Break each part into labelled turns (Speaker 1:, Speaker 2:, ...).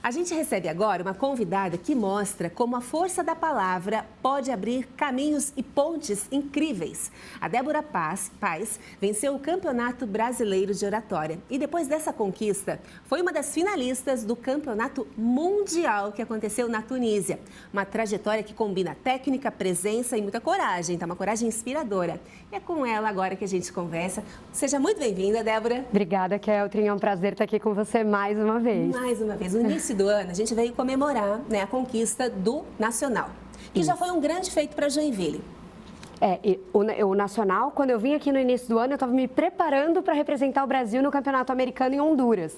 Speaker 1: A gente recebe agora uma convidada que mostra como a força da palavra pode abrir caminhos e pontes incríveis. A Débora Paz venceu o Campeonato Brasileiro de Oratória e depois dessa conquista foi uma das finalistas do Campeonato Mundial que aconteceu na Tunísia. Uma trajetória que combina técnica, presença e muita coragem, tá? Uma coragem inspiradora. E é com ela agora que a gente conversa. Seja muito bem-vinda, Débora.
Speaker 2: Obrigada, Keltrin. É um prazer estar aqui com você mais uma vez.
Speaker 1: Mais uma vez. No início do ano, a gente veio comemorar, né, a conquista do Nacional, que já foi um grande feito para Joinville.
Speaker 2: O Nacional, quando eu vim aqui no início do ano, eu estava me preparando para representar o Brasil no Campeonato Americano em Honduras.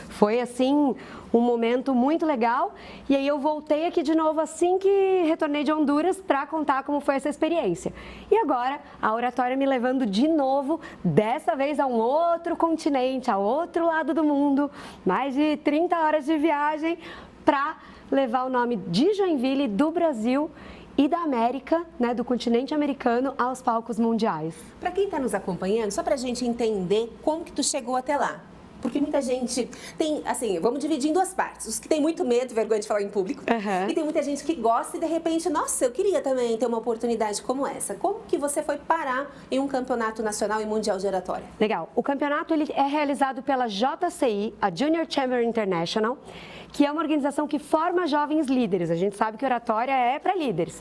Speaker 2: Foi, assim, um momento muito legal. E aí eu voltei aqui de novo assim que retornei de Honduras para contar como foi essa experiência. E agora, a oratória me levando de novo, dessa vez a um outro continente, a outro lado do mundo. Mais de 30 horas de viagem para levar o nome de Joinville, do Brasil e da América, né, do continente americano, aos palcos mundiais.
Speaker 1: Para quem está nos acompanhando, só para a gente entender como que tu chegou até lá. Porque muita gente tem, assim, vamos dividir em duas partes. Os que têm muito medo, vergonha de falar em público. E tem muita gente que gosta e, de repente, nossa, eu queria também ter uma oportunidade como essa. Como que você foi parar em um campeonato nacional e mundial de oratória?
Speaker 2: Legal. O campeonato ele é realizado pela JCI, a Junior Chamber International, que é uma organização que forma jovens líderes. A gente sabe que oratória é para líderes.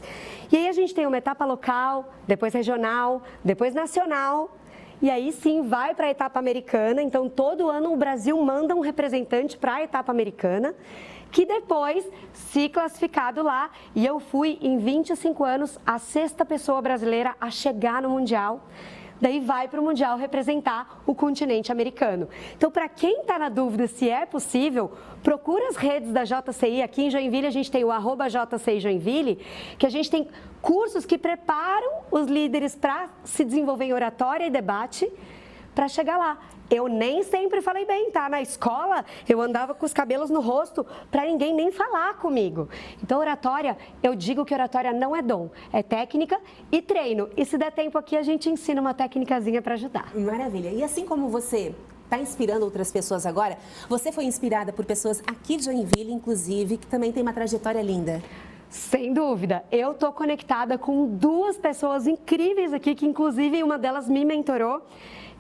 Speaker 2: E aí a gente tem uma etapa local, depois regional, depois nacional. E aí sim vai para a etapa americana, então todo ano o Brasil manda um representante para a etapa americana, que depois, se classificado lá, e eu fui em 25 anos a 6ª pessoa brasileira a chegar no Mundial. Daí vai para o Mundial representar o continente americano. Então, para quem está na dúvida se é possível, procura as redes da JCI. Aqui em Joinville a gente tem o @JCI Joinville, que a gente tem cursos que preparam os líderes para se desenvolver em oratória e debate para chegar lá. Eu nem sempre falei bem, tá? Na escola, eu andava com os cabelos no rosto para ninguém nem falar comigo. Então, oratória, eu digo que oratória não é dom, é técnica e treino. E se der tempo aqui, a gente ensina uma técnicazinha para ajudar.
Speaker 1: Maravilha. E assim como você está inspirando outras pessoas agora, você foi inspirada por pessoas aqui de Joinville, inclusive, que também tem uma trajetória linda.
Speaker 2: Sem dúvida. Eu estou conectada com 2 pessoas incríveis aqui, que inclusive uma delas me mentorou,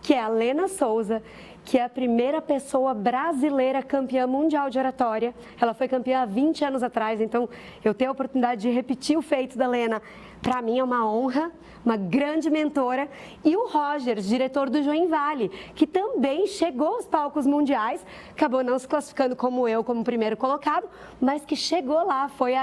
Speaker 2: que é a Lena Souza, que é a primeira pessoa brasileira campeã mundial de oratória. Ela foi campeã há 20 anos atrás, então eu tenho a oportunidade de repetir o feito da Lena. Para mim é uma honra, uma grande mentora. E o Rogers, diretor do Joinville, que também chegou aos palcos mundiais, acabou não se classificando como eu, como primeiro colocado, mas que chegou lá, foi,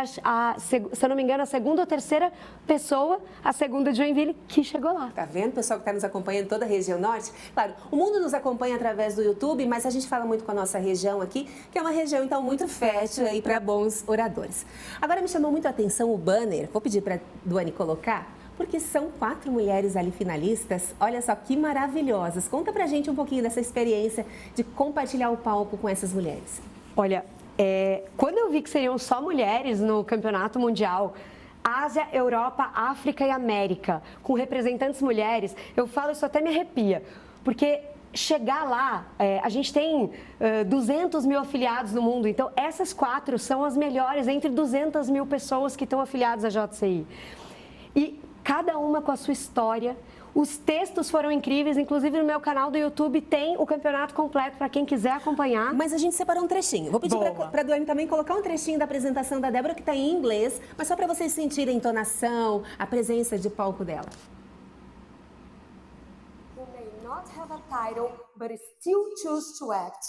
Speaker 2: se eu não me engano, a 2ª ou 3ª pessoa, a 2ª de Joinville, que chegou lá.
Speaker 1: Tá vendo, pessoal que está nos acompanhando toda a região norte? Claro, o mundo nos acompanha através do YouTube, mas a gente fala muito com a nossa região aqui, que é uma região, então, muito fértil aí para bons oradores. Agora me chamou muito a atenção o banner, vou pedir para a Duane colocar, porque são 4 mulheres ali finalistas, olha só que maravilhosas. Conta pra gente um pouquinho dessa experiência de compartilhar o palco com essas mulheres.
Speaker 2: Olha, quando eu vi que seriam só mulheres no campeonato mundial, Ásia, Europa, África e América, com representantes mulheres, eu falo, isso até me arrepia, porque chegar lá, a gente tem 200 mil afiliados no mundo, então essas 4 são as melhores entre 200 mil pessoas que estão afiliadas à JCI. E cada uma com a sua história. Os textos foram incríveis, inclusive no meu canal do YouTube tem o campeonato completo para quem quiser acompanhar.
Speaker 1: Mas a gente separou um trechinho. Vou pedir para a Duane também colocar um trechinho da apresentação da Débora, que está em inglês, mas só para vocês sentirem a entonação, a presença de palco dela.
Speaker 3: You may not have a title, but still choose to act.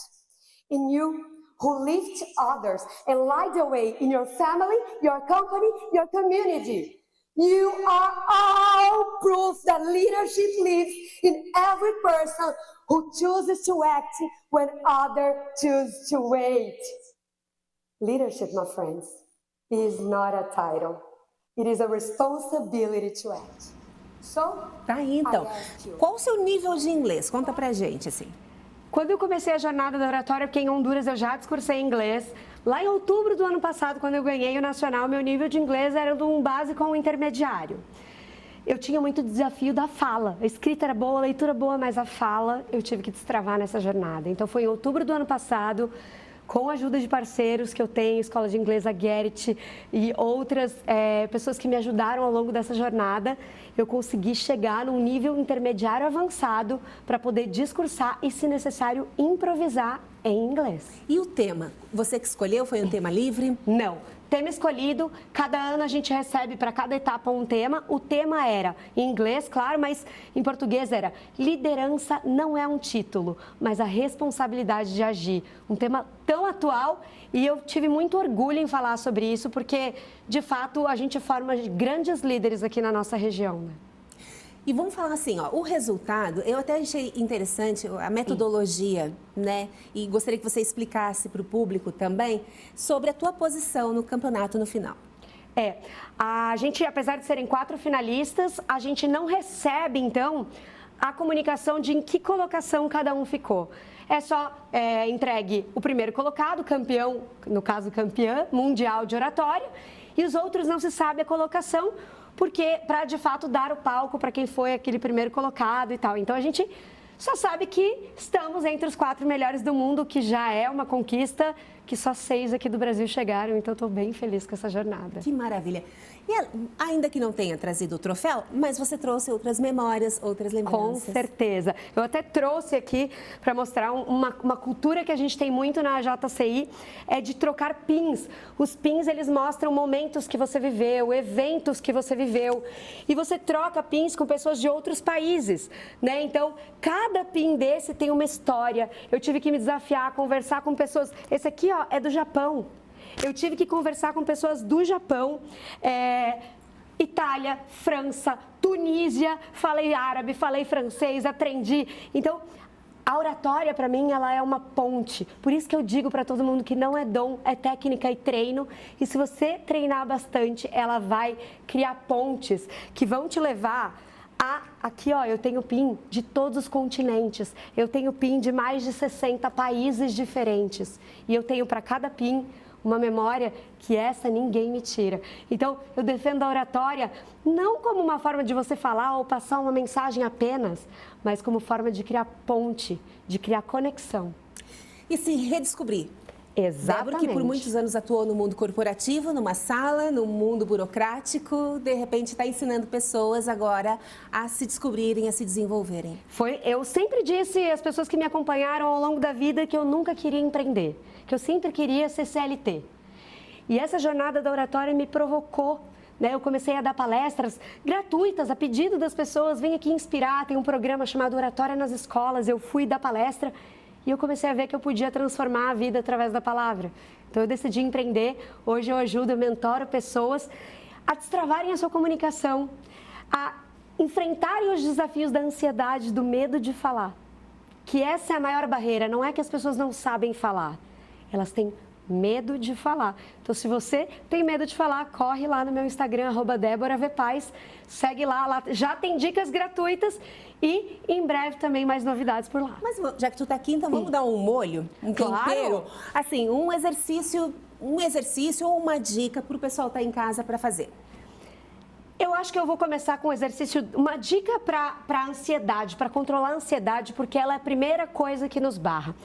Speaker 3: In you, who lift others and light the way in your family, your company, your community. You are all proof that leadership lives in every person who chooses to act when others choose to wait. Leadership, my friends, is not a title. It is a responsibility to act. So,
Speaker 1: tá aí, então. Qual o seu nível de inglês? Conta pra gente, assim.
Speaker 2: Quando eu comecei a jornada da oratória, porque em Honduras eu já discursei inglês, lá em outubro do ano passado, quando eu ganhei o Nacional, meu nível de inglês era de um básico a um intermediário. Eu tinha muito desafio da fala. A escrita era boa, a leitura boa, mas a fala eu tive que destravar nessa jornada. Então foi em outubro do ano passado, com a ajuda de parceiros que eu tenho, Escola de Inglês, a Gerrit e outras pessoas que me ajudaram ao longo dessa jornada, eu consegui chegar num nível intermediário avançado para poder discursar e, se necessário, improvisar em inglês.
Speaker 1: E o tema? Você que escolheu? Foi um tema livre?
Speaker 2: Não. Tema escolhido, cada ano a gente recebe para cada etapa um tema. O tema era, em inglês, claro, mas em português era liderança não é um título, mas a responsabilidade de agir. Um tema tão atual e eu tive muito orgulho em falar sobre isso, porque, de fato, a gente forma grandes líderes aqui na nossa região, né?
Speaker 1: E vamos falar assim, ó, o resultado, eu até achei interessante a metodologia, né? E gostaria que você explicasse para o público também sobre a tua posição no campeonato no final.
Speaker 2: A gente, apesar de serem 4 finalistas, a gente não recebe, então, a comunicação de em que colocação cada um ficou. É só entregue o primeiro colocado, campeão, no caso campeã mundial de oratória, e os outros não se sabe a colocação, porque para de fato dar o palco para quem foi aquele primeiro colocado e tal. Então a gente só sabe que estamos entre os 4 melhores do mundo, que já é uma conquista, que só 6 aqui do Brasil chegaram, então estou bem feliz com essa jornada.
Speaker 1: Que maravilha. E ainda que não tenha trazido o troféu, mas você trouxe outras memórias, outras lembranças.
Speaker 2: Com certeza. Eu até trouxe aqui para mostrar uma cultura que a gente tem muito na JCI, é de trocar pins. Os pins, eles mostram momentos que você viveu, eventos que você viveu. E você troca pins com pessoas de outros países, né? Então, cada pin desse tem uma história. Eu tive que me desafiar, conversar com pessoas. Esse aqui, ó, é do Japão. Eu tive que conversar com pessoas do Japão, Itália, França, Tunísia, falei árabe, falei francês, aprendi. Então, a oratória, para mim, ela é uma ponte. Por isso que eu digo para todo mundo que não é dom, é técnica e treino. E se você treinar bastante, ela vai criar pontes que vão te levar aqui, ó, eu tenho PIN de todos os continentes. Eu tenho PIN de mais de 60 países diferentes. E eu tenho para cada PIN uma memória que essa ninguém me tira. Então, eu defendo a oratória não como uma forma de você falar ou passar uma mensagem apenas, mas como forma de criar ponte, de criar conexão.
Speaker 1: E se redescobrir.
Speaker 2: Exatamente.
Speaker 1: Débora, que por muitos anos atuou no mundo corporativo, numa sala, no mundo burocrático, de repente está ensinando pessoas agora a se descobrirem, a se desenvolverem.
Speaker 2: Eu sempre disse às pessoas que me acompanharam ao longo da vida que eu nunca queria empreender, que eu sempre queria ser CLT. E essa jornada da oratória me provocou, né? Eu comecei a dar palestras gratuitas, a pedido das pessoas, vem aqui inspirar, tem um programa chamado Oratória nas Escolas, eu fui dar palestra. E eu comecei a ver que eu podia transformar a vida através da palavra. Então, eu decidi empreender. Hoje eu ajudo, eu mentoro pessoas a destravarem a sua comunicação, a enfrentarem os desafios da ansiedade, do medo de falar. Que essa é a maior barreira. Não é que as pessoas não sabem falar. Elas têm medo de falar. Então, se você tem medo de falar, corre lá no meu Instagram, @DéboraVPaz, segue lá, já tem dicas gratuitas e em breve também mais novidades por lá.
Speaker 1: Mas já que tu tá aqui, então vamos dar um molho, um tempero, assim, um exercício ou uma dica para o pessoal estar em casa para fazer.
Speaker 2: Eu acho que eu vou começar com um exercício, uma dica para a ansiedade, para controlar a ansiedade, porque ela é a primeira coisa que nos barra.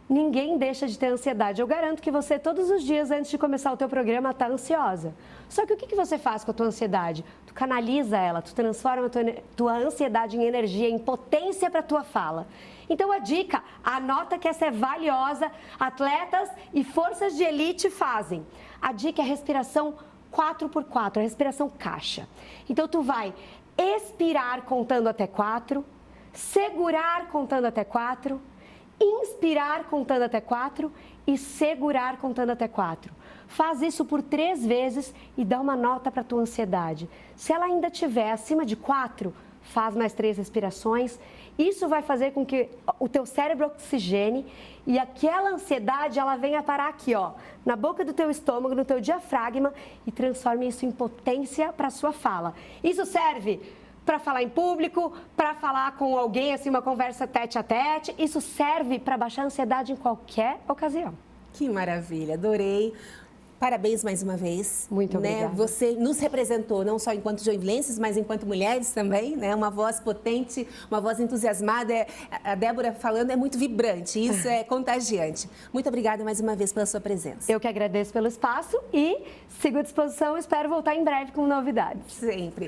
Speaker 2: Ninguém deixa de ter ansiedade. Eu garanto que você, todos os dias, antes de começar o teu programa, está ansiosa. Só que o que você faz com a tua ansiedade? Tu canaliza ela, tu transforma a tua ansiedade em energia, em potência para a tua fala. Então, a dica, anota que essa é valiosa, atletas e forças de elite fazem. A dica é a respiração 4x4, a respiração caixa. Então, tu vai expirar contando até 4, segurar contando até 4, inspirar contando até 4 e segurar contando até 4. Faz isso por 3 vezes e dá uma nota para a tua ansiedade. Se ela ainda estiver acima de 4, faz mais 3 respirações. Isso vai fazer com que o teu cérebro oxigene e aquela ansiedade ela venha parar aqui, ó, na boca do teu estômago, no teu diafragma e transforme isso em potência para a sua fala. Isso serve para falar em público, para falar com alguém, assim, uma conversa tete a tete. Isso serve para baixar a ansiedade em qualquer ocasião.
Speaker 1: Que maravilha, adorei. parabéns mais uma vez.
Speaker 2: Muito
Speaker 1: né?
Speaker 2: obrigada.
Speaker 1: Você nos representou, não só enquanto joinvilenses, mas enquanto mulheres também, né? Uma voz potente, uma voz entusiasmada. A Débora falando é muito vibrante, isso é contagiante. Muito obrigada mais uma vez pela sua presença.
Speaker 2: Eu que agradeço pelo espaço e sigo à disposição, espero voltar em breve com novidades.
Speaker 1: Sempre.